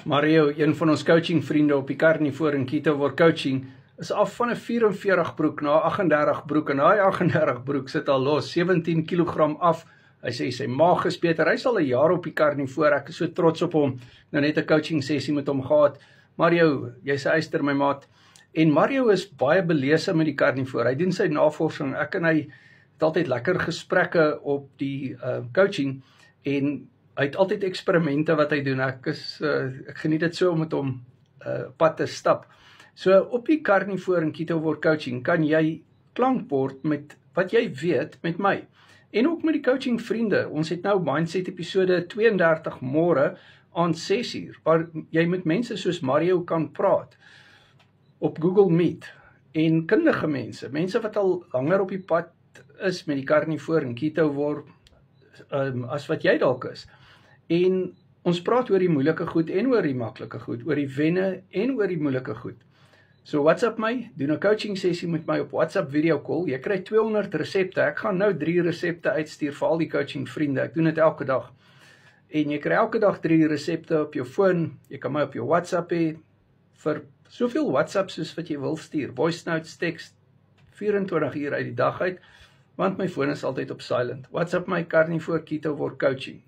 Mario, een van ons coaching vriende op die Carnivore in Keto Word Coaching, is af van 'n 44 broek na 38 broek, en daai 38 broek sit al los, 17 kg af. Hy sê sy maag is beter, hy is al 'n jaar op die Carnivore, ek is so trots op hom, nou net 'n coaching sessie met hom gehad. Mario, jy's 'n eyster my maat, en Mario is baie belese met die Carnivore, hy doen sy navorsing, ek en hy het altyd lekker gesprekke op die coaching, en hy het altyd eksperimente wat hy doen, ek geniet dit so om met hom pad te stap. So op die Carnivore en Keto Word Coaching kan jy klank word met wat jy weet met my. En ook met die coaching vriende. Ons het nou Mindset episode 32 môre aan 6:00, waar jy met mense soos Mario kan praat op Google Meet. En kundige mense, mense wat al langer op die pad is met die Carnivore en Keto Word, as wat jy dalk is. En ons praat oor die moeilike goed en oor die maklike goed, oor die wenne en oor die moeilike goed. So WhatsApp my, doen 'n coaching sessie met my op WhatsApp video call, jy kry 200 resepte, ek gaan nou 3 resepte uitstuur vir al die coaching vriende, ek doen dit elke dag. En jy kry elke dag 3 resepte op jou foon, jy kan my op jou WhatsApp hê, vir soveel WhatsApp soos wat jy wil stuur, voice notes, text, 24 uur uit die dag uit, want my foon is altyd op silent. WhatsApp my Carnivore Keto Word Coaching.